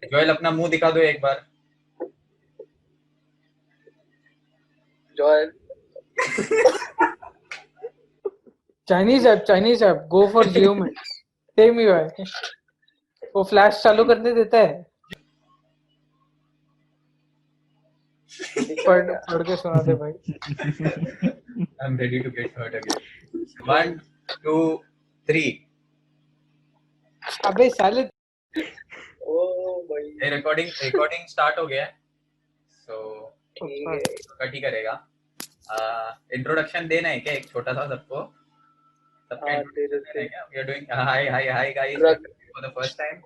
Joel अपना मुंह दिखा दो एक बार। Joel. Chinese app go for Jio में सेम ही है। वो फ्लैश चालू करने देता है। दिखेगा क्या? पढ़ के सुना दे भाई। I'm ready to get hurt again. 1, 2, 3. अबे साले ओ भाई। ये रिकॉर्डिंग स्टार्ट हो गया है। सो ठीक है। कट ही करेगा। इंट्रोडक्शन देना है क्या एक छोटा सा सबको? सबका हाँ दे इंट्रोडक्शन देना देते। है क्या? We are doing hi guys, we are स्ट्रग doing for the first time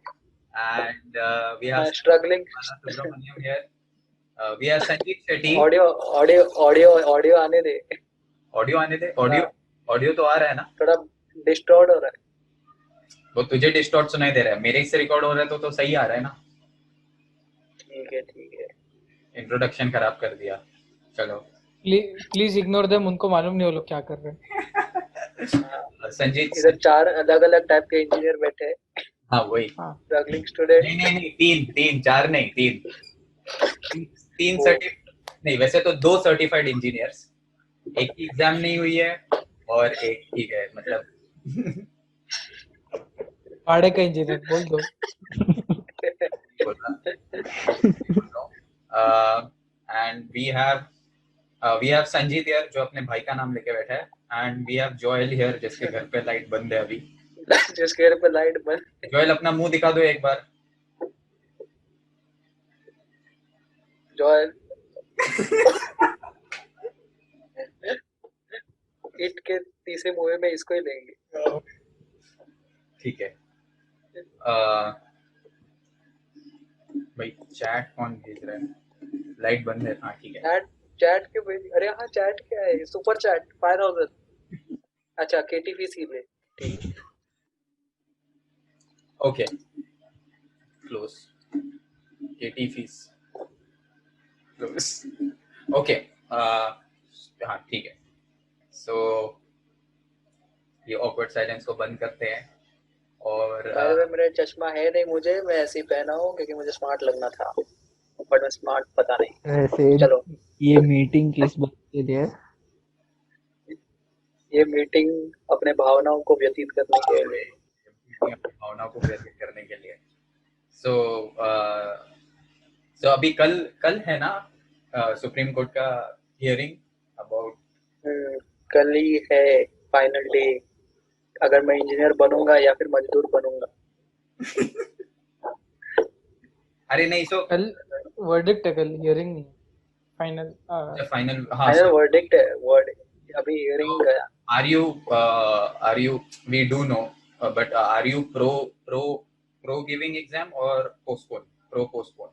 and we have struggling. Subramaniam here. We have Sanjeev Shetty. Audio audio audio audio आने दे। ऑडियो आने दे। थोड़ा ऑडियो तो आ रहा है ना? थोड़ा डिस्टॉर्ट हो रहा है। वो तुझे डिस्टॉर्ट सुनाई दे रहा है, मेरे से रिकॉर्ड हो रहा है तो सही आ रहा है ना? ठीक है ठीक है। इंट्रोडक्शन खराब कर दिया। चलो प्लीज इग्नोर देम, उनको मालूम नहीं वो लोग क्या कर रहे हैं। हाँ, संजीत। इधर 4 अलग अलग टाइप के इंजीनियर बैठे हैं। हाँ वही। हाँ स्ट्रगलिंग नहीं स्टूडेंट। नहीं नहीं, तीन तीन, चार नहीं, तीन। तीन वो सर्टि नहीं, वैसे तो दो सर्टिफाइड इंजीनियर्स। एक की एग्जाम नहीं हुई है और एक ठीक है मतलब। पाड़े का इंजीनियर बोल दो। बोल रहा and we have Sanjeet here जो अपने भाई का नाम लेके बैठा है and we have Joel here जिसके घर पे लाइट बंद है अभी। जिसके घर पे लाइट बंद। जोएल अपना मुंह दिखा दो एक बार। जोएल। इट के तीसरे मूवी में इसको ही लेंगे। ठीक है। भाई चैट कौन भेज रहा है? लाइट बंद है। हाँ ठीक है। चैट चैट के भाई। अरे हाँ चैट क्या है? Super chat 5000। अच्छा केटीवीसी में। ठीक है। Okay close. KT fees close. Okay हाँ ठीक है। सो ये ऑकवर्ड साइलेंस को बंद करते हैं और बाय द वे मेरा चश्मा है नहीं, मुझे मैं ऐसे ही पहना हूँ क्योंकि मुझे स्मार्ट लगना था, बट मैं स्मार्ट पता नहीं। वैसे चलो ये मीटिंग किस बात के लिए है? ये मीटिंग अपने भावनाओं को व्यतीत करने के लिए। अपनी भावनाओं को व्यक्त करने के लिए। सो सो अभी कल कल है ना सुप्रीम कोर्ट का हियरिंग अबाउट। कल ही है फाइनल डे, अगर मैं इंजीनियर बनूंगा या फिर मजदूर बनूंगा। अरे नहीं सो कल वर्डिक्ट है, कल हियरिंग नहीं, फाइनल। फाइनल। हाँ फाइनल वर्डिक्ट है। वर्ड अभी हियरिंग गया। Are you we do know but are you pro giving exam और पोस्टपोन?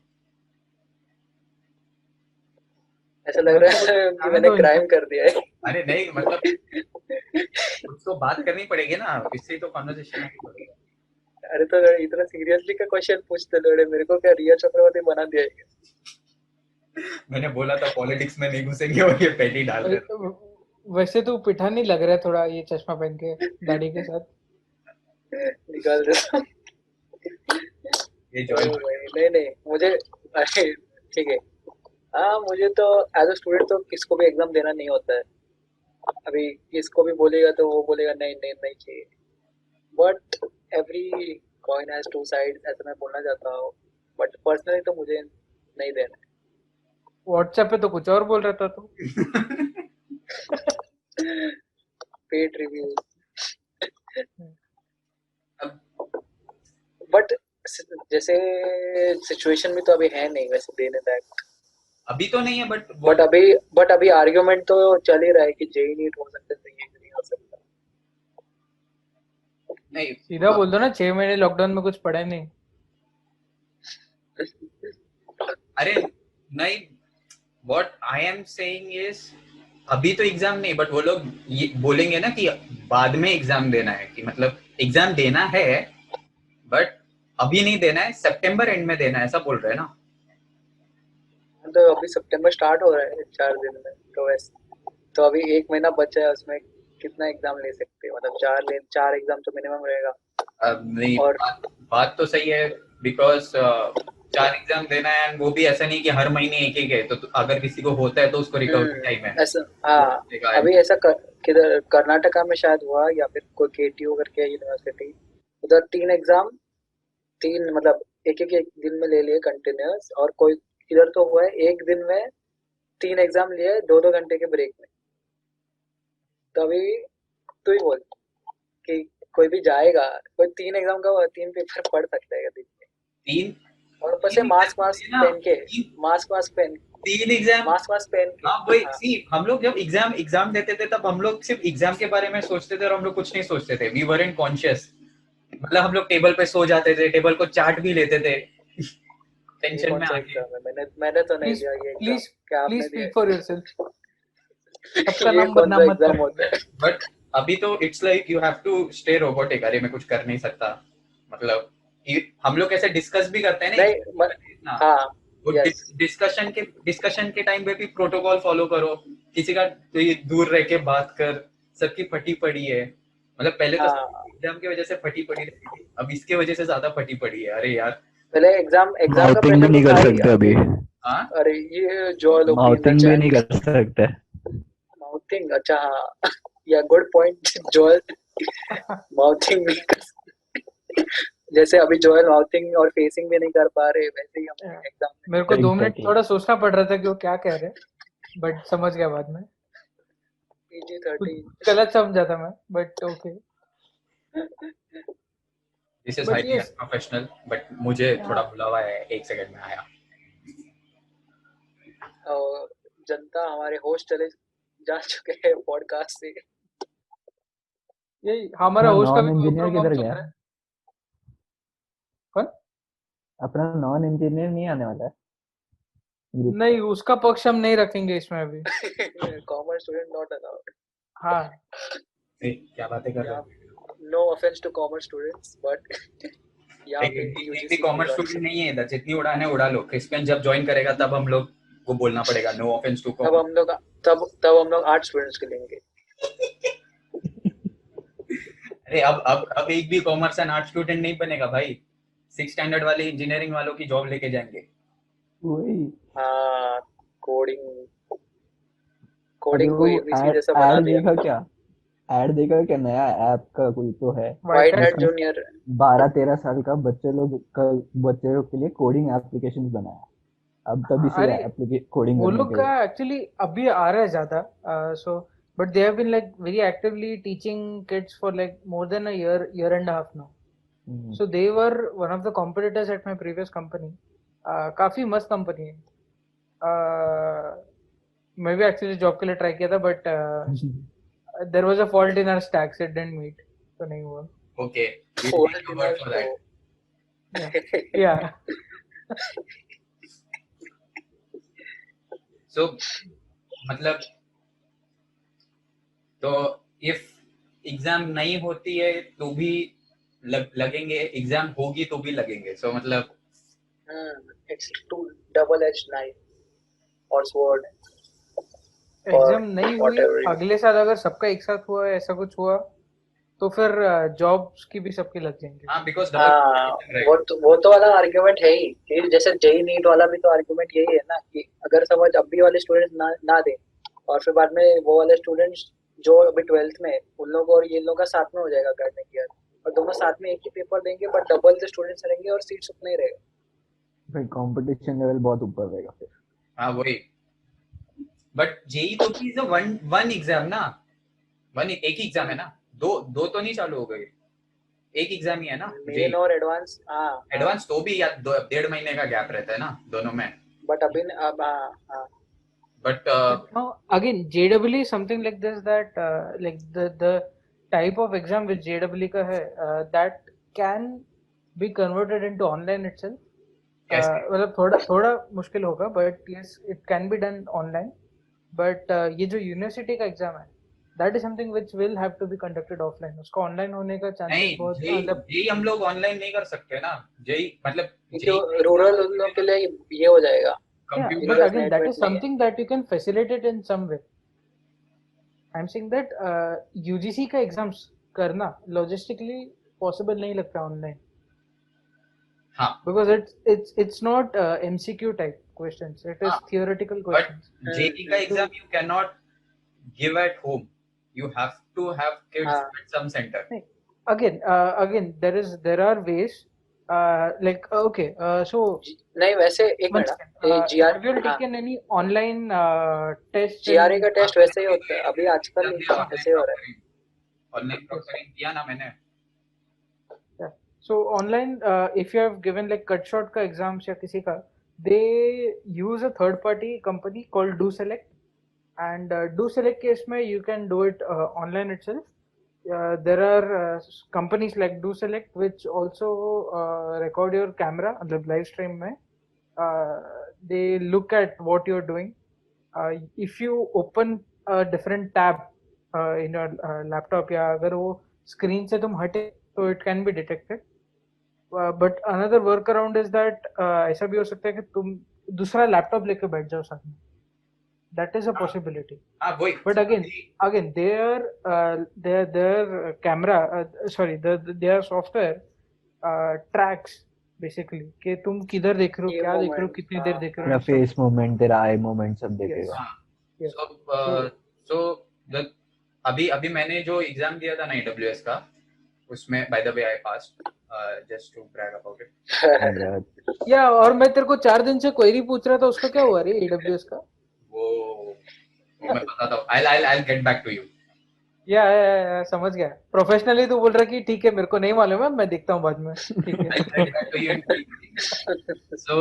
ऐसा लग रहा है कि मैंने क्राइम कर दिया है। अरे नहीं मतलब कुछ तो बात करनी पड़ेगी ना, इससे तो कॉन्वर्सेशन आगे बढ़ेगा। अरे तो इतना सीरियसली का क्वेश्चन पूछते थोड़े, मेरे को क्या रिया चक्रवर्ती बना दिया है? मैंने बोला था पॉलिटिक्स में नहीं घुसेंगे और ये पहले ही डाल रहे थे। वैसे तो पिठा नहीं लग रहा है थोड़ा, ये चश्मा पहन के दाढ़ी के साथ। निकाल दे। ये जॉइन नहीं नहीं मुझे, अरे ठीक है। हाँ मुझे तो एज अ स्टूडेंट तो किसको भी एग्जाम देना नहीं होता है। अभी किसको भी बोलेगा तो वो बोलेगा नहीं नहीं नहीं चाहिए, but every coin has two side, ऐसा मैं बोलना चाहता हूँ। बट पर्सनली तो मुझे नहीं देना व्हाट्सएप पे तो कुछ और बोल रहा था तू। Paid review. बट जैसे सिचुएशन में तो अभी है नहीं वैसे देने लायक। अभी तो नहीं है बट बट अभी आर्ग्यूमेंट तो चल ही रहा है कि जेई नीट हो सकता है तो ये नहीं हो सकता। नहीं सीधा बोल दो ना, 6 महीने लॉकडाउन में कुछ पढ़ा नहीं। अरे नहीं, what I am saying is अभी तो एग्जाम नहीं, बट वो लोग ये बोलेंगे ना कि बाद में एग्जाम देना है, कि मतलब एग्जाम देना है बट अभी नहीं देना है, सितंबर एंड में देना है, ऐसा बोल रहे हैं ना। तो अभी सितंबर स्टार्ट हो रहा है 4 दिन में, तो वैसे तो अभी 1 महीना बचा है, उसमें कितना एग्जाम ले सकते हैं? मतलब 4 एग्जाम तो मिनिमम रहेगा। नहीं और बात तो सही है बिकॉज 4 एग्जाम देना है, and वो भी ऐसा नहीं कि हर महीने एक है, तो अगर किसी को होता है तो उसको रिकवरी टाइम है। ऐसा हाँ, अभी ऐसा किधर कर्नाटका में शायद हुआ, या फिर कोई केटीयू करके यूनिवर्सिटी, उधर 3 एग्जाम, 3 मतलब एक दिन में ले लिए कंटिन्यूअस, और कोई इधर तो हुआ है एक दिन में 3 एग्जाम लिए 2-2 घंटे के ब्रेक में। तभी तू ही बोल कि कोई भी जाएगा, कोई 3 एग्जाम का 3 पेपर पढ़ सकता है दिन में, 3 और ऊपर से मास्क वास्क ना, पहन के, मास्क वास्क पहन 3 एग्जाम। मास्क वास्क पहन के। हाँ वही, हाँ, सी हम लोग जब एग्जाम देते थे तब हम लोग सिर्फ एग्जाम के बारे में सोचते थे और हम लोग कुछ नहीं सोचते थे, वी वरंट कॉन्शियस। मतलब हम लोग टेबल पे सो जाते थे, टेबल को चाट भी लेते थे ये टेंशन कौन में सा आके। एग्जाम है? मैंने तो नहीं प्लीज दिया ये एग्जाम। प्लीज क्या प्लीज आपने दिया स्पीक फॉर योरसेल्फ। है? सबका ये नाम कौन सा बदनाम मत एग्जाम कर। होता है? बट अभी तो it's like you have to stay robotic. अरे मैं कुछ कर नहीं सकता, मतलब हम लोग ऐसे डिस्कस भी करते हैं नहीं ना, हाँ, वो यस, डिस्कशन के टाइम पे भी प्रोटोकॉल फॉलो करो, किसी का तो ये दूर रह के बात कर, सबकी फटी पड़ी है। मतलब पहले तो हाँ। एग्जाम की वजह से फटी पड़ी रहती थी, अब इसके वजह से ज्यादा फटी पड़ी है। अरे यार। पहले एग्जाम का माउथिंग भी प्रेशर तो नहीं था कर ही सकते अभी। अभी। हाँ अरे ये जॉल ओपी इन द माउथिंग भी नहीं चैट। कर सकते। माउथिंग, अच्छा हाँ, या गुड पॉइंट जॉल। माउथिंग भी जैसे अभी जॉयल माउथिंग और फेसिंग भी नहीं कर पा रहे, वैसे ही हम एग्जाम में मेरे नहीं को कर 2 मिनट एग्जैक्टली। थोड़ा सोचना पड़ रहा था कि वो क्या कह रहे हैं, बट समझ गया बाद में। कुछ PG-13। गलत समझा था मैं, but okay. This is but highly yes, unprofessional, but मुझे थोड़ा बुलावा है, 1 सेकंड में आया। और जनता हमारे होस्ट चले जा चुके हैं पॉडकास्ट से। यही हमारा अपना होस्ट का नॉन भी वर्क इंजीनियर फ्रॉम होम किधर चल गया? रहा है। कौन? अपना नॉन इंजीनियर नहीं आने वाला है ग्रुप पे? नहीं, उसका पक्ष हम नहीं रखेंगे इसमें अभी। Commerce student not allowed. हाँ, क्या बातें कर रहे यहाँ हो? No offence to commerce students, but यहाँ एक पे एक भी यूजीसी नहीं कॉमर्स रहा। स्टूडेंट नहीं है इधर, जितनी उड़ाने उड़ा लो। क्रिस्पियन जब ज्वाइन करेगा तब हम लोग को बोलना पड़ेगा नो ऑफेंस टू तब कॉमर्स। हम लोग तब हम लोग आर्ट स्टूडेंट्स के लेंगे। अरे अब एक भी कॉमर्स एंड आर्ट स्टूडेंट नहीं बनेगा भाई, 6 स्टैंडर्ड वाले इंजीनियरिंग वालों की जॉब लेके जाएंगे। वही। हाँ, कोडिंग अभी कोडिंग को वो एबीसी एड जैसा बना एड दिया। देखा क्या? एड देखा क्या? नया ऐप का कोई तो है वाइट व्हाइट हैट। हैट जिसमें जूनियर। 12-13 साल का बच्चे लोग के लिए कोडिंग एप्लीकेशन बनाया। अब तभी हाँ, से अरे कोडिंग वो करने लोग के का लिए। एक्चुअली अभी आ रहा है ज्यादा, so but they have been like very actively teaching kids for like more than a year and half now. Hmm. So they were one of the competitors at my previous company. काफी मस्त company है। मैं भी actually job के लिए try किया था, but there was a fault in our stacks, it didn't meet, तो नहीं हुआ। Okay, we take fold your in word our for that. को। या या सो मतलब, तो इफ एग्जाम नहीं होती है तो भी लगेंगे, एग्जाम होगी तो भी लगेंगे। सो मतलब it's to double edge knife और स्वॉर्ड और एग्जाम नहीं हुई, व्हाटएवर यू। अगले साल अगर सबका एक साथ हुआ, ऐसा कुछ हुआ, तो फिर जॉब्स की भी सबकी लग जाएंगी। हाँ, बिकॉज डबल हाँ, रहेगा। वो तो वाला आर्गुमेंट है ही, कि जैसे जेई नीट वाला भी तो आर्गुमेंट यही है ना, कि अगर समझ अभी वाले स्टूडेंट्स ना दे, और फिर बाद में वो वाले स्टूडेंट्स जो अभी 12th में हैं, उन लोग और ये लोग का साथ में हो जाएगा अकेडमिक ईयर, और दोनों साथ में एक ही पेपर देंगे, बट डबल द स्टूडेंट्स रहेंगे और सीट्स उतना ही रहेगा। फिर कंपटीशन लेवल बहुत ऊपर रहेगा फिर। हाँ वही, बट जेई तो भी वन वन एग्जाम ना, एक ही एग्जाम है ना, दो दो तो नहीं चालू हो गए, एक एग्जाम ही है ना मेन जेई। और एडवांस, हाँ हाँ, एडवांस तो भी या 1.5 महीने का गैप रहता है ना दोनों में। बट अभी अब हाँ हाँ। But But now again, JEE is something like this, that like the type of exam which JEE का है, that can be converted into online itself. कैसे? मतलब थोड़ा थोड़ा मुश्किल होगा, but yes, it can be done online. But ये जो यूनिवर्सिटी का एग्जाम है, that is something which will have to be conducted offline. उसका ऑनलाइन होने का चांसेस नहीं, बहुत जेई मतलब जेई हम लोग ऑनलाइन नहीं कर सकते ना। जेई मतलब क्योंकि रूरल लोग के लिए ये हो जाएगा, yeah, कंप्यूटर। but जिनके पास again, net that wait is नहीं है। something that you can facilitate in some way. I'm saying that UGC का एग्जाम्स करना लॉजिस्टिकली पॉसिबल नहीं लगता ऑनलाइन। हाँ because it's not MCQ type questions. It is हाँ theoretical but questions. JEE का So exam you cannot give at home. You have to have kids हाँ at some center. नहीं, again there are ways okay so नहीं वैसे एक once minute again ये GR have you हाँ taken any online tests जीआरए in का test वैसे ही होता है अभी आजकल ऑनलाइन ऐसे ही हो रहा है ऑनलाइन yes प्रॉक्टरिंग किया ना मैंने. yeah. So online if you have given like cut short का exams या किसी का they use a third party company called DoSelect and DoSelect case में you can do it online itself. There are companies like DoSelect which also record your camera मतलब live stream में they look at what you're doing. If you open a different tab in your laptop या अगर वो screen से तुम हटे तो it can be detected. But another workaround is that ऐसा भी हो सकता है कि तुम दूसरा लैपटॉप लेके बैठ जाओ साथ में. That is a हाँ possibility. हाँ वही But again, their camera, their software tracks basically कि तुम किधर देख रहे हो, ये क्या देख रहे हो, मोमेंट कितनी देर देख रहे हो तेरा and stuff. फेस मूवमेंट, तेरा आई मूवमेंट सब Yes, देखेगा. हाँ. yes. So so the अभी मैंने जो एग्जाम दिया था ना AWS का उसमें by the way I passed just to brag about it. Congrats. Yeah, और मैं तेरे को 4 दिन से क्वेरी पूछ रहा था उसका क्या हुआ रे AWS का? वो मैं बताता हूँ. I'll get back to you. या समझ गया. प्रोफेशनली तो बोल रहा कि ठीक है मेरे को नहीं मालूम है मैं देखता हूँ बाद में. ठीक है. I'll get back to you in 3 minutes. So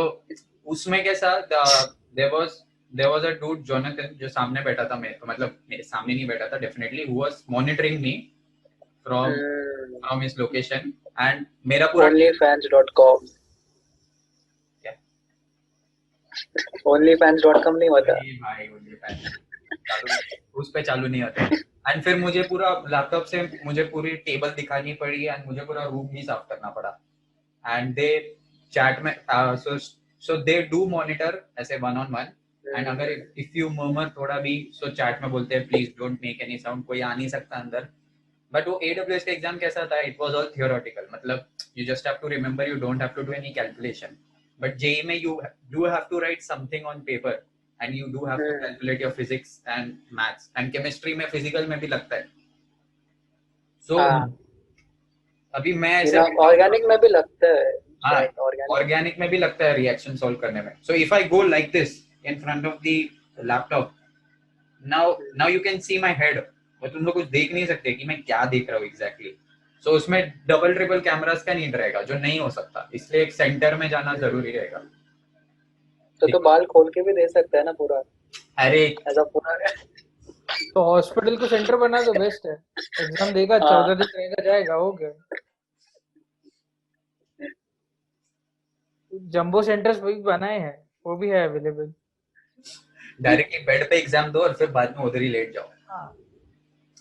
उसमें कैसा there was a dude Jonathan जो सामने बैठा था मतलब मेरे सामने नहीं बैठा था definitely who was monitoring me from his location and मेरा पूरा onlyfans.com क्या onlyfans.com नहीं होता अरे भाई उस पे चालू नहीं होता एंड फिर मुझे पूरा लैपटॉप से मुझे पूरी टेबल दिखानी पड़ी एंड मुझे पूरा रूम भी साफ करना पड़ा एंड दे चैट में सो दे डू मॉनिटर ऐसे वन ऑन वन एंड अगर इफ यू मर्मर थोड़ा भी सो चैट में बोलते हैं please don't make any sound, कोई आ नहीं सकता अंदर. बट वो AWS का एग्जाम कैसा था, इट वाज ऑल थियोरेटिकल, मतलब you just have to remember, you don't have to do any calculation. But JEE में you do have to write something on paper and you do have to calculate your physics and maths and chemistry में physical में भी लगता है. So अभी मैं ऐसे organic में भी लगता है. हाँ ऑर्गेनिक में भी लगता है रिएक्शन सॉल्व करने में. So if I go like this in front of the laptop, now you can see my head, और तुम लोग कुछ देख नहीं सकते कि मैं क्या देख रहा हूँ exactly. So उसमें डबल ट्रिपल कैमरास का नीड रहेगा जो नहीं हो सकता, इसलिए एक सेंटर में जाना जरूरी रहेगा. तो बाल खोल के भी दे सकता है ना पूरा. अरे ऐसा पूरा तो हॉस्पिटल को सेंटर बना दो, बेस्ट है. एग्जाम देगा 14 दिन रहेगा जाएगा हो गया. जंबो सेंटर्स भी बनाए हैं, वो भी है अवेलेबल. डायरेक्टली बेड पे एग्जाम दो और फिर बाद में उधर ही लेट जाओ. हाँ.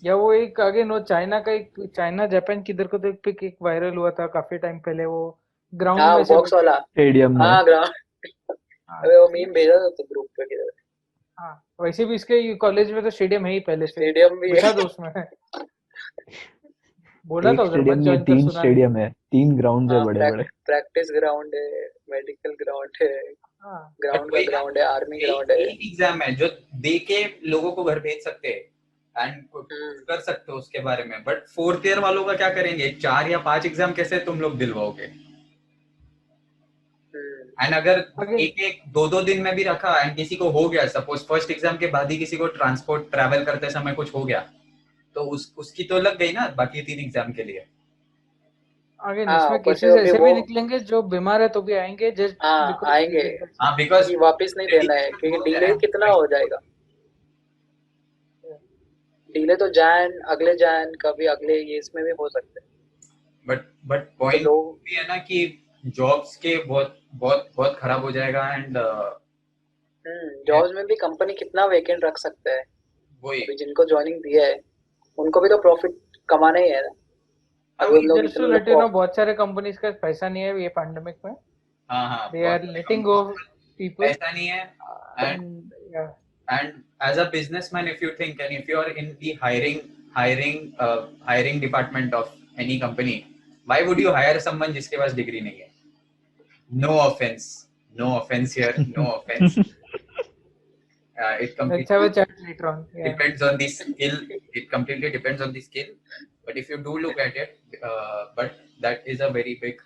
या वो एक आगे नो चाइना का एक चाइना जापान किधर को तो एक पिक एक वायरल हुआ था काफी टाइम पहले, वो ग्राउंड में से बॉक्स वाला स्टेडियम में. हाँ ग्राउंड. अबे वो मीम भेजा था तो ग्रुप पे किधर. हाँ वैसे भी इसके कॉलेज में तो स्टेडियम है ही पहले से. स्टेडियम भी बिठा दो उसमें. बोला एक था उधर स्टेडियम मत में ज्वाइन कर 3 सुना. स्टेडियम है, 3 ग्राउंड है बड़े बड़े. प्रैक्टिस ग्राउंड है, मेडिकल ग्राउंड है, हाँ ग्राउंड का ग्राउंड है, आर्मी ग्राउंड है. एग्जाम है जो दे के लोगों को घर भेज सकते हैं एंड कर सकते हो उसके बारे में. बट फोर्थ ईयर वालों का क्या करेंगे, 4 या 5 एग्जाम कैसे तुम लोग दिलवाओगे. एंड अगर एक 2 दिन में भी रखा एंड किसी को हो गया, सपोज फर्स्ट एग्जाम के बाद ही किसी को ट्रांसपोर्ट ट्रैवल करते समय कुछ हो गया तो उसकी तो लग गई ना बाकी 3 एग्जाम के लिए. आगे इसमें केसेस ऐसे भी निकलेंगे जो बीमार है तो भी आएंगे. आएंगे बिकॉज वापस नहीं देना है क्योंकि डिले कितना हो जाएगा. डिले तो अगले जैन कभी अगले ये इसमें भी हो सकते हैं. बट पॉइंट भी है ना कि जॉब्स के बहुत खराब हो जाएगा एंड जॉब्स में भी कंपनी कितना वेकेंट रख सकता है. वही जिनको ज्वाइनिंग दिया है उनको भी तो प्रॉफिट कमाना ही है ना. अभी लोग बहुत सारे कंपनीज का पैसा नहीं है ये पैंडेमिक में. हाँ they are letting go people. पैसा नहीं है and as a businessman if you think and if you are in the hiring department of any company, why would you hire someone जिसके पास डिग्री नहीं है. No offense. No offense here. No offense. It Let's completely have a chat later on. Yeah. depends on the skill. It completely depends on the skill. But if you do look at it, but that is a very big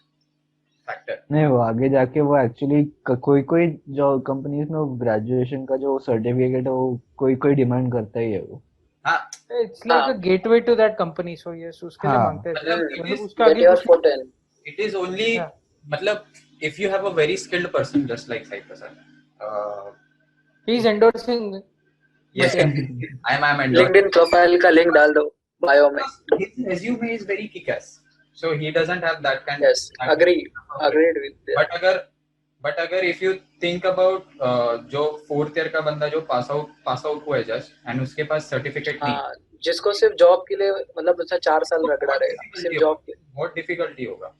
factor. नहीं, वो आगे जाके वो actually कोई कोई जो companies में graduation का जो सर्टिफिकेट है वो कोई कोई डिमांड करता ही है वो. हाँ It's like a gateway to that company. So yes, उसके लिए हाँ. मांगते हैं. मतलब it मतलब is उसका Get आगे your कुछ foot in. it is only Yeah. मतलब if you have a very skilled person just like Sai Prasad, he's endorsing. yes, But yeah. I'm endorsing. LinkedIn profile का लिंक डाल दो bio में. His resume is very kick-ass, so he doesn't have that kind. Yes, agreed with that. But अगर if you think about जो fourth year का बंदा जो pass out हुआ है जस्ट एंड उसके पास सर्टिफिकेट नहीं, हाँ, जिसको सिर्फ जॉब के लिए मतलब उसने 4 साल रगड़ा रहेगा सिर्फ जॉब के. बहुत डिफिकल्टी होगा.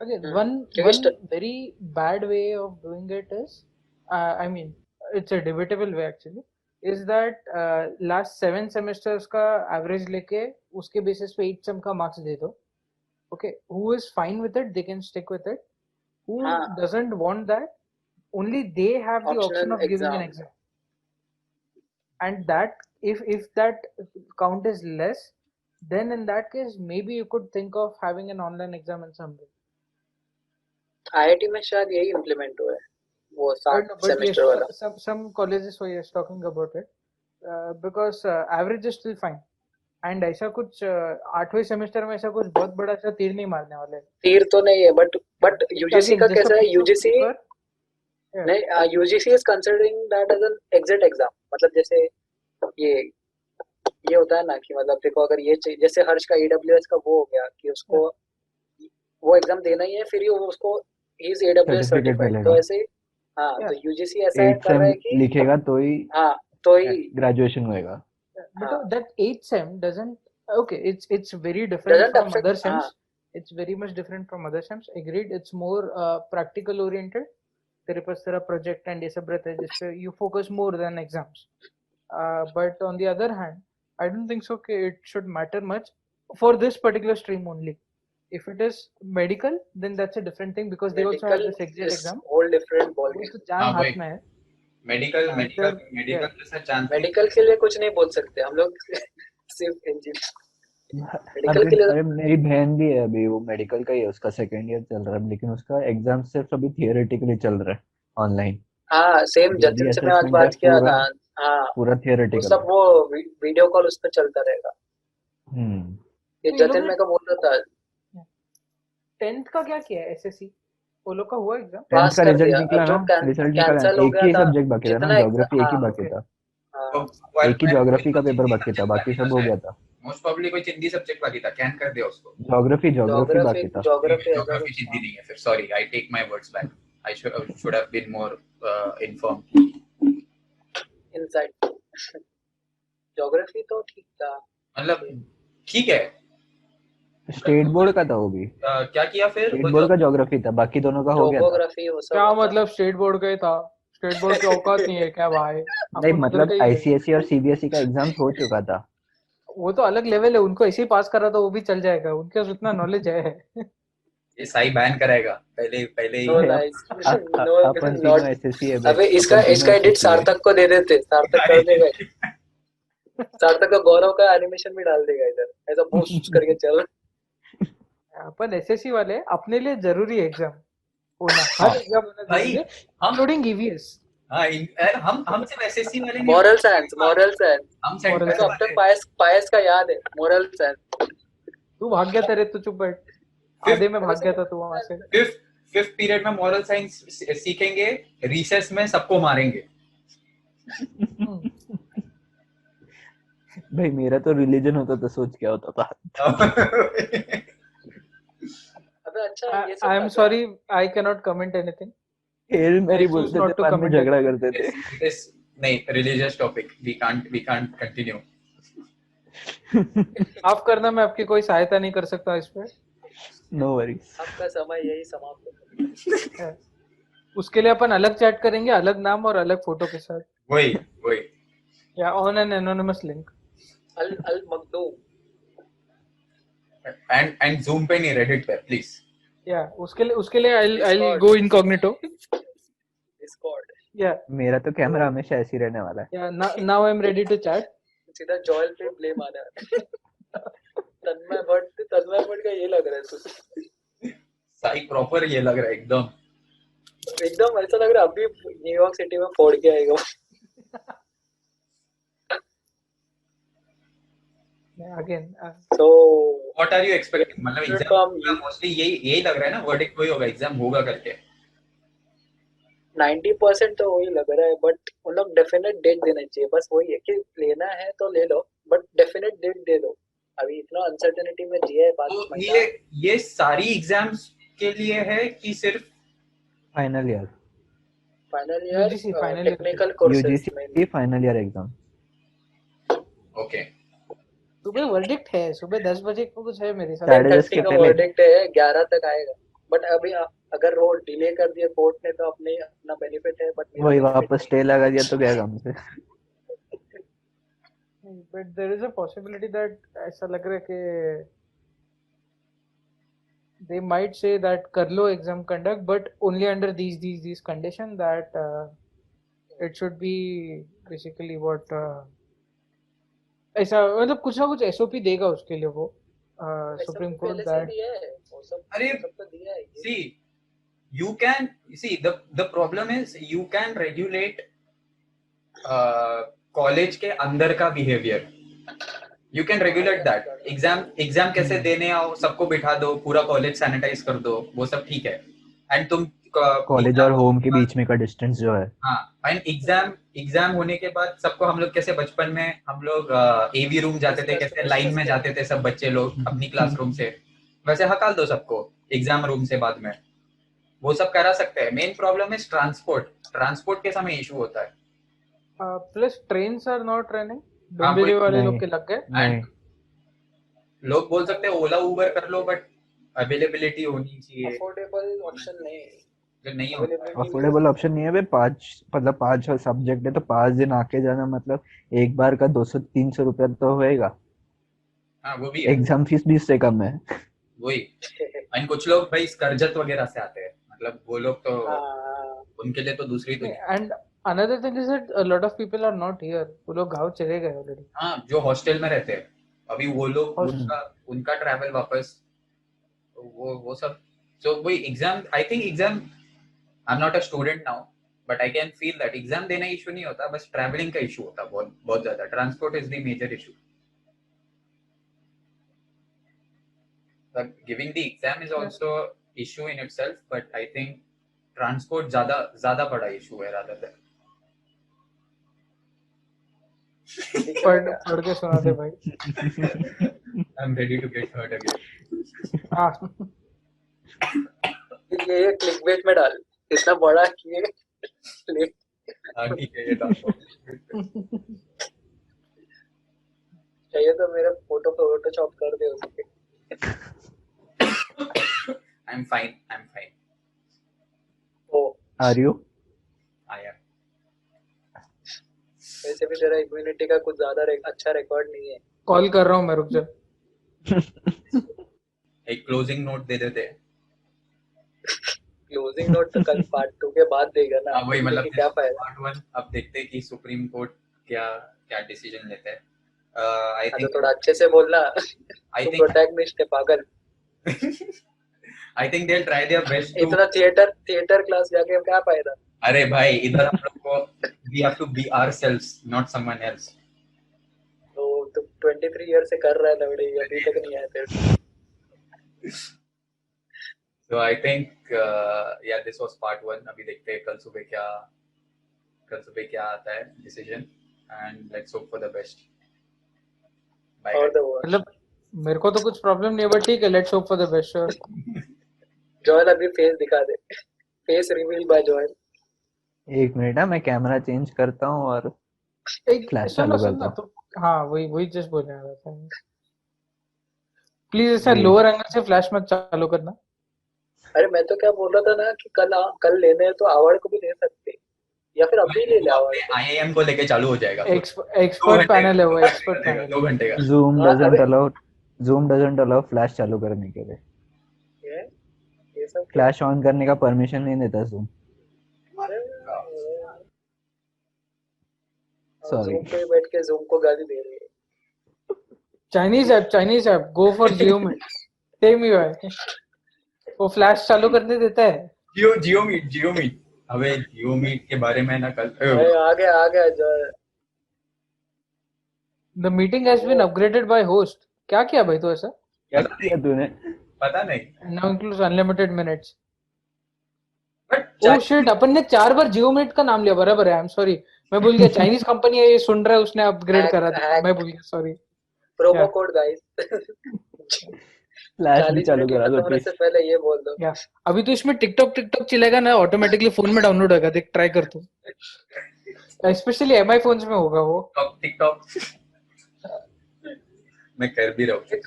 Again, क्योंकि one very bad way of doing it is, I mean, it's a debatable way actually, is that last 7 semesters का average लेके उसके basis पे 8 sem का marks दे दो. Okay, who is fine with it, they can stick with it. Who हाँ. doesn't want that, only they have the Optional option of giving an exam. And that if that count is less, then in that case maybe you could think of having an online exam in some way. IIT में शायद यही implement हुआ है वो 7 But semester yes, वाला. some colleges were yes talking about it, because average is still fine. And ऐसा कुछ 8वें semester में ऐसा कुछ बहुत बड़ा सा तीर नहीं मारने वाले. तीर तो नहीं है बट यूजीसी का Again, just a कैसा है. piece of UGC paper. Yeah. नहीं, UGC is considering that as an exit exam. मतलब जैसे ये होता है ना कि मतलब देखो अगर ये जैसे हर्ष का ईडब्ल्यूएस का वो हो गया कि उसको वो एग्जाम देना ही है, फिर ही वो उसको इज ईडब्ल्यूएस सर्टिफिकेट सर्टिफाइड. मिलेगा. तो ऐसे हाँ, Yeah. तो यूजीसी ऐसा है 8 कर रहा है सेम कि लिखेगा तो ही हाँ तो ही ग्रेजुएशन होएगा. But हाँ. that 8 sem doesn't. Okay, it's very different Doesn't from affect. other sems. हाँ. It's very much different from other sems. Agreed. It's more practical oriented. तेरे पास तेरा project and ये सब रहता है जिसपे you focus more than exams. But on the other hand, I don't think so. Okay, it should matter much for this particular stream only. If it is medical, then that's a different thing because they also have Medical this exit is exam. whole different ball वो game. तो जान हाँ, हाथ वही. में है. Medical Yeah. जैसा chance medical के लिए कुछ नहीं बोल सकते हम लोग. सिर्फ इंजीनियर मेडिकल अभी के लिए अरे मेरी बहन भी है, अभी वो मेडिकल का ही है, उसका सेकंड ईयर चल रहा है, लेकिन उसका एग्जाम सिर्फ अभी थियोरेटिकली चल रहा है ऑनलाइन. हाँ सेम जो भी जतिन से मैं आज assessment है बात किया पूरा था. हाँ पूरा वो थियोरेटिकल सब है. वो वीडियो कॉल उस पर चलता रहेगा. ये तो ये लोग जतिन ने मेरे को बोल रहा था 10th का क्या किया है SSC? वो लोग का हुआ एग्जाम? 10th पास का कर रिजल्ट दिया. निकला अब जो ना, रिजल्ट निकला. कैंसल हो एक गया ही था सब्जेक्ट बाकी था ना, जितना ज्योग्राफी एक ही हाँ बाकी okay. था. हाँ एक ही ज्योग्राफी का पेपर बाकी था, बाकी सब हो गया था. मोस्ट प्रोबब्ली कोई हिंदी सब्जेक्ट बाकी था, कैन कर दिया उसको. ज्योग्राफी बाकी था. ज्योग्राफी हिंदी नहीं है फिर. Sorry, I take my words back. I should have been more informed. Inside. Geography तो ठीक था. मतलब ठीक है. स्टेट बोर्ड का था वो भी. क्या किया फिर? स्टेट बोर्ड का ज्योग्राफी था, बाकी दोनों का हो गया था. टोपोग्राफी वो सब क्या होता है. मतलब स्टेट बोर्ड का ही था? स्टेट बोर्ड की औकात नहीं है क्या भाई? नहीं अपन उधर मतलब का ही है. आईसीएसई और सीबीएसई का एग्जाम हो चुका था. वो तो अलग लेवल है. उनको ऐसे ही पास कर रहा था वो भी चल जाएगा. उनके पास उतना नॉलेज है. ये साई बैन कराएगा पहले ही. No lies. No, upon not. तीनों एसएससी है. अबे इसका एडिट सार्थक को दे देते. सार्थक कर देगा. सार्थक का गौरव का एनिमेशन भी डाल देगा इधर. ऐसा पोस्ट करके चल. अपन एसएससी वाले अपने लिए जरूरी है एग्जाम होना. हर एग्जाम होना भाई, जरूरी है, हम इंक्लूडिंग ईवीएस. हाँ, हम सिर्फ एसएससी वाले नहीं. Moral science. हम सेंटर Moral मेरे को अब तक पायस का याद है. Moral science. तू भाग गया तेरे तो चुप बैठ. आधे में भाग गया था तू वहां से. फिफ्थ पीरियड में मॉरल साइंस सीखेंगे, रिसेस में सबको मारेंगे. भाई मेरा तो रिलीजन होता तो सोच क्या होता था. अबे अच्छा ये सब I am sorry, I can not comment anything. Hello मेरी I choose बोलते not थे, to बाद में comment झगड़ा करते थे. नहीं, religious topic we can't continue. माफ करना, मैं आपकी कोई सहायता नहीं कर सकता इस पे. No worries. आपका समय यही समाप्त है. उसके लिए अपन अलग चैट करेंगे, अलग नाम और अलग फोटो के साथ, वही या on an anonymous link. Al Makhdoom. And Zoom पे नहीं, रेडिट पे प्लीज. Yeah, उसके लिए I'll Discord. go incognito. Discord. Yeah, मेरा तो कैमरा हमेशा ऐसे ही रहने वाला है। yeah. Now I'm ready to chat. सीधा जॉयल पे ब्लेम आना है। तन्मय भट्ट का ये लग रहा है तुझे। साई प्रॉपर ये लग रहा है एकदम। एकदम ऐसा लग रहा है अभी न्यूयॉर्क सिटी में फोड़ के आएगा। Yeah, again. तो व्हाट आर यू एक्सपेक्टिंग? मतलब तो एग्जाम हम मोस्टली यही लग रहा है ना, वर्डिक्ट वही होगा, एग्जाम होगा करके। 90% तो वही लग रहा है, बट उन लोग डेफिनेट डेट देना चाहिए। बस वही है कि लेना है तो ले लो, बट डेफिनेट डेट दे दो। अभी इतना अनसर्टेनिटी में जिया है 5 तो महीना। ये सारी एग्जाम्स के लिए है कि सिर्फ final year, final year UGC final year. Technical courses में UGC final year exam. Okay. सुबह वर्डिक्ट है, सुबह 10 बजे को कुछ है मेरे साथ। 10:30 के 10:30 का पहले। वर्डिक्ट है, 11 तक आएगा। बट अभी अगर वो डिले कर दिया कोर्ट ने तो अपने अपना बेनिफिट है, बट मेरा वही benefit वापस नहीं स्टे लगा दिया तो गया काम से। But there is a possibility that ऐसा लग रहा है कि they might say that कर लो exam conduct, but only under these condition that it should be basically what ऐसा मतलब कुछ ना कुछ SOP देगा उसके लिए वो है। सुप्रीम SOP कोर्ट पहले से that दिया है, वो सब अरे तो दिया है ये। see, you can see the problem is you can regulate college के अंदर का behaviour. You can regulate that. Exam कैसे देने आओ, सबको बिठा दो, पूरा कॉलेज सैनिटाइज कर दो, वो सब ठीक है। एंड तुम कॉलेज और होम के बीच में का डिस्टेंस जो है। हाँ, एंड एग्जाम होने के बाद सबको, हम लोग कैसे बचपन में हम लोग एवी रूम जाते थे, कैसे लाइन में जाते थे सब बच्चे लोग अपनी क्लासरूम से, वैसे हकाल दो सबको एग्जाम रूम से बाद में। वो सब करा सकते हैं। मेन प्रॉब्लम है ट्रांसपोर्ट के समय इशू होता है। Plus trains are not running, हाँ, डोंबिवली वाले नहीं। लोग के लग गए। नहीं, लोग बोल सकते हैं ओला उबर कर लो, बट अवेलेबिलिटी होनी चाहिए, अफोर्डेबल ऑप्शन नहीं है। जो नहीं होता है। Availability अफोर्डेबल ऑप्शन नहीं है बे। 5 सब्जेक्ट है तो 5 दिन आके जाना, मतलब एक बार का 200-300 रुपया तो होएगा। हाँ, वो भी है, एग्जाम फीस भी इससे कम है। वही। एंड कुछ लोग भाई कर्जत वगैरह से आते हैं, मतलब वो लोग तो हाँ, उनके लिए तो दूसरी दुनिया। And another thing is that a lot of people are not here, वो लोग गाँव चले गए ऑलरेडी। हाँ, जो हॉस्टल में रहते हैं अभी वो लोग, Hostel- उनका ट्रैवल वापस, वो सब। सो वही exam, I think exam, I am not a student now, but I can feel that exam देना इशू नहीं होता, बस ट्रैवलिंग का इशू होता है बहुत बहुत ज्यादा। Transport is the major issue. Giving the exam is also issue in itself, but I think transport ज्यादा बड़ा इशू है रादर देन। पढ़ के सुना दे भाई। I am ready to get hurt again. हाँ, ये क्लिकबेट में डाल, इतना बड़ा किए ले। हाँ, ठीक है, ये डालो। चाहिए तो मेरा फोटोशॉप कर दे उसके। I'm fine. Oh are you? I am. वैसे भी तेरा इम्यूनिटी का कुछ ज्यादा अच्छा रिकॉर्ड नहीं है। कॉल कर रहा हूँ मैं, रुक जा। एक क्लोजिंग नोट दे देते हैं। क्लोजिंग नोट तो कल पार्ट 2 के बाद देगा ना। हाँ, वही मतलब कि क्या फायदा। पार्ट 1 अब देखते हैं कि सुप्रीम कोर्ट क्या डिसीजन लेते हैं। आई तो थिंक थोड़ा अच्छे से बोलना। I तुम think- प्रोटैगनिस्ट है पागल। I think they will try their best to. इतना थिएटर क्लास जाके क्या फायदा। अरे भाई, इधर हम लोग को we have to be ourselves, not someone else. तो तुम 23 ईयर से कर रहा है लवड़ी, अभी तक नहीं आया तेरे। So I think yeah, this was part 1. अभी देखते हैं कल सुबह क्या आता है decision, and let's hope for the best. और द वर्स्ट। मतलब मेरे को तो कुछ प्रॉब्लम नहीं है, बट ठीक है, let's hope for the best. Sure. Joel अभी फेस दिखा दे। Face reveal by Joel. एक मिनट है, मैं कैमरा चेंज करता हूँ और एक फ्लैश सुनना चालू करता हूँ। तो हाँ, वही जस्ट बोलने आ रहा था। प्लीज ऐसा जी। लोअर एंगल से फ्लैश मत चालू करना। अरे मैं तो क्या बोल रहा था ना कि कल लेने हैं तो आवार्ड को भी ले सकते, या फिर अभी ले ले आवार्ड। IIM को लेके चालू हो जाएगा। एक्सपर्ट पैनल है वो, एक्सपर्ट पैनल। 2 घंटे का। Zoom हाँ, doesn't अबे। allow फ्लैश चालू करने के लिए। ये ये सब फ्लैश ऑन करने का परमिशन नहीं देता Zoom. Sorry. जूम पे बैठ के जूम को गाली दे रही है। Chinese app go for Jio meet same ही है वो फ्लैश चालू करने देता है जियो मीट अबे जियो मीट के बारे में ना कल अरे आ गया जो the meeting has been upgraded by host क्या किया भाई तो ऐसा क्या किया तूने? पता नहीं now includes unlimited minutes but oh shit अपन ने 4 बार जियो मीट का नाम लिया बराबर है आई एम सॉरी मैं भूल गया चाइनीज कंपनी है ये सुन रहा है उसने अपग्रेड करा था मैं भूल गया सॉरी प्रोमो क्या? कोड गाइस फ्लैश भी 40 चालू मिनट करा दो खत्म होने प्लीज. से पहले ये बोल दो। या अभी तो इसमें टिकटॉक चलेगा ना ऑटोमेटिकली फोन में डाउनलोड होगा देख ट्राई कर तू स्पेशली एमआई फोन्स में होगा वो टिकटॉक मैं कर भी रहा हूँ ये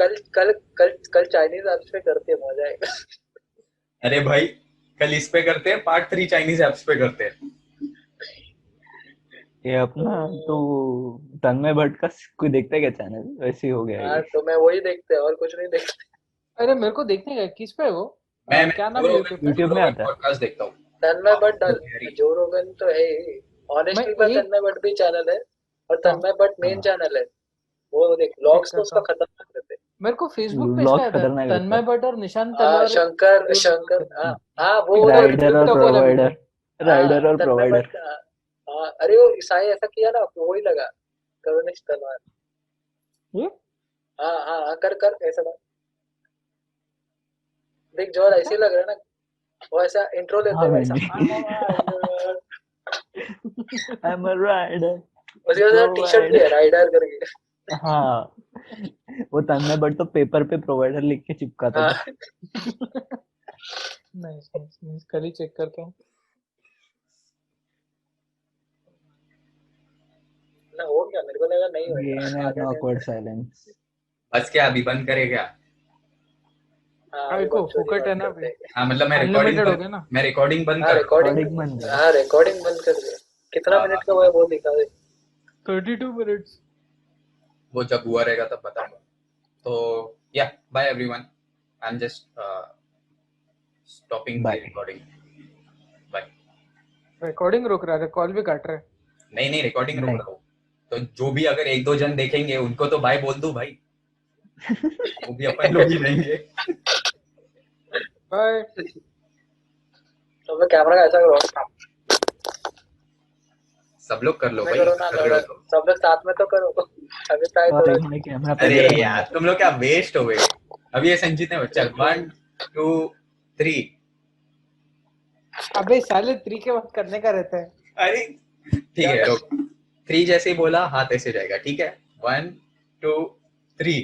कल चाइनीज ऐप्स पे करते हैं मजा आएगा। अरे भाई कल इस पे करते हैं पार्ट 3 चाइनीज एप्स पे करते हैं ये अपना तो तन्मय भट्ट का कोई देखता है क्या चैनल? वैसे ही हो गया हाँ ये. तो मैं वही देखते हैं और कुछ नहीं देखते। अरे मेरे को देखने का किस पे है वो मैं क्या नाम है यूट्यूब पे YouTube में आता है. पॉडकास्ट देखता हूँ तन्मय भट्ट जो रोगन तो है ऑनेस्टली मैं पर एक- तन्मय भट्ट भी चैनल है और तन्मय भट्ट मेन हाँ. चैनल है। वो देख व्लॉग्स तो उसका खत्म कर देते। मेरे को फेसबुक पे Vlog इसका आता है खतरनाक तन्मय रहता भट्ट और निशांत हाँ तलवार शंकर हाँ हाँ वो राइडर और TikTok वाला प्रोवाइडर. हाँ, राइडर और तन्मय प्रोवाइडर. भट्ट का हाँ अरे वो ईसाई ऐसा किया ना आपको वही लगा करुणेश तलवार। ये हाँ हाँ हाँ कर ऐसा कर। देख जोर ऐसे लग रहा है ना वो ऐसा इंट्रो लेते हाँ हैं वैसा मैंने. I'm a rider. उसके बाद टी शर्ट भी है राइडर करके। हाँ. वो तन्मय भट्ट तो पेपर पे प्रोवाइडर लिख के चिपकाता हाँ था. नाइस कल ही चेक करता हूँ ना हो गया मेरे को लगा नहीं Gain होगा an आगे awkward silence. बस क्या अभी बंद करे क्या हाँ अरे को फुकट है ना अभी हाँ मतलब मैं अनलिमिटेड हो गया ना मैं रिकॉर्डिंग बंद हाँ कर रिकॉर्डिंग बंद है. हाँ रिकॉर्डिंग बंद कर दिया। कितना हाँ, मिनट का हुआ है वो दिखा दे। 32 मिनट्स वो जब हुआ रहेगा तब बताऊंगा तो या bye everyone I am just stopping the Bye. Recording bye recording रोक रहा है कॉल भी काट रहा है नहीं रिकॉर्डिंग रोक नहीं. रहा हूँ तो जो भी अगर 1-2 जन देखेंगे उनको तो बाय बोल दूं भाई वो भी अपन लोग ही रहेंगे बाय तो मैं कैमरा का ऐसा करो सब लोग कर लो मैं भाई करो ना कर रहे हो तो सब लोग साथ में तो करो अभी ट्राई और तो एक मैंने कैमरा अरे पहले यार तुम लोग क्या वेस्ट हो गए अभी ये संजीत ने चल 1 2 3 अबे साले 3 के बाद करने का रहता है अरे ठीक है रुक 3 जैसे ही बोला हाथ ऐसे जाएगा ठीक है 1 2 3